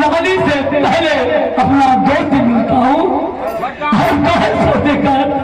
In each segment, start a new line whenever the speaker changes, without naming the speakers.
लगाने से पहले अपना दोस्त मिलता हूँ और देकर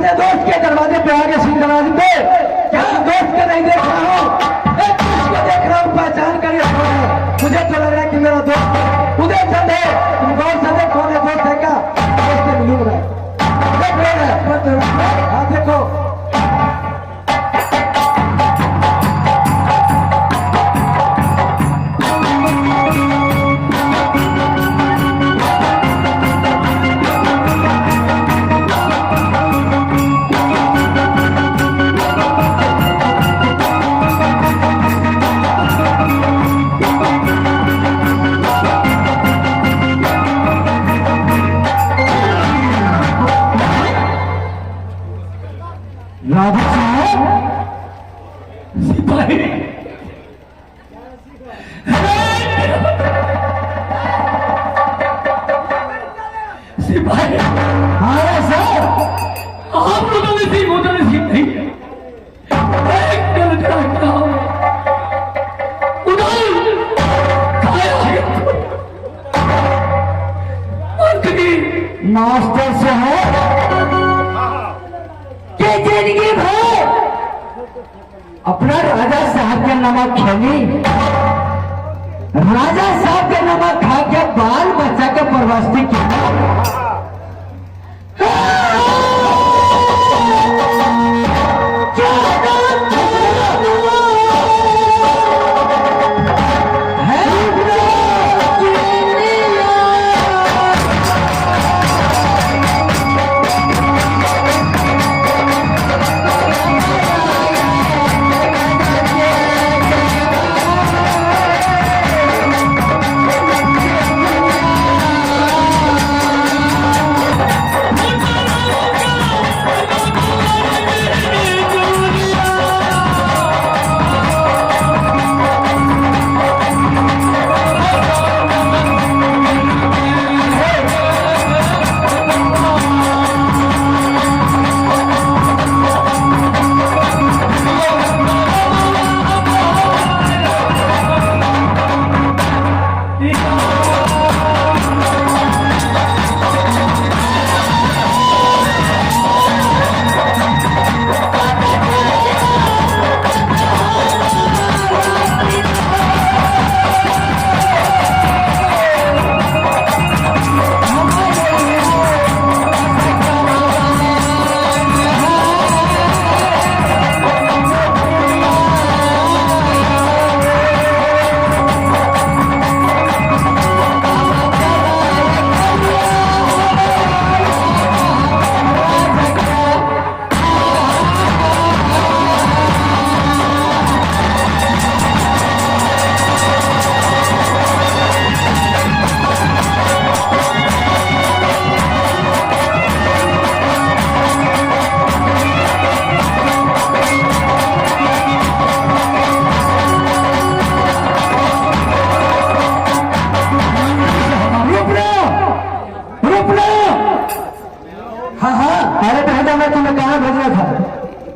अपने दोस्त के दरवाजे पे आगे सिंह दरवाजे पे क्या दोस्त को नहीं देख रहा हूँ, एक को देख रहा हूँ, पहचान कर मुझे तो लग रहा है कि मेरा दोस्त उदय चंद है। तुम गौर से देखो कौन है दोस्त है क्या? दोस्त मिलूंग रहा है। हाँ देखो सिपाही सिपाही हाँ सर, आप लोगों ने सीख उधर सीख नहीं मास्टर से है कि जिंदगी भर अपना राजा साहब के नमक खेली, राजा साहब के नमक खा के बाल बच्चा के परवस्ती की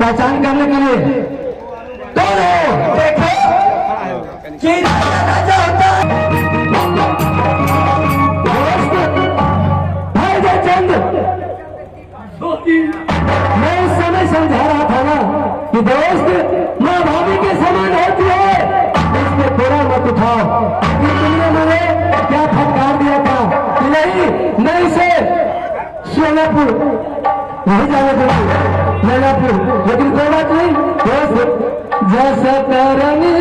पहचान करने के लिए कौन हो देखो कि राजा होता है भाई जयचंद। मैं उस समय समझा रहा था ना कि दोस्त माँ भाभी के समान होती है, इसमें थोड़ा मत उठाओ। तुमने मुझे क्या फटकार दिया था कि नहीं से सोलापुर नहीं जाने दूंगी मैलापुर, लेकिन कोई बात नहीं दोस्त, जैसा करनी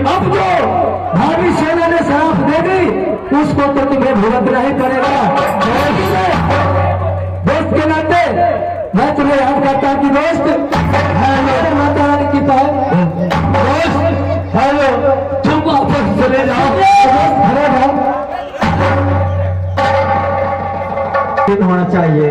अब जो भाभी सेना ने साफ दे दी उसको तो तुम्हें भुगतना ही पड़ेगा। दोस्त के नाते मैं तुम्हें याद करता हूँ कि दोस्त माता रानी की दोस्त हेलो, तुम वापस चले जाओ, घरे जाओ। होना चाहिए।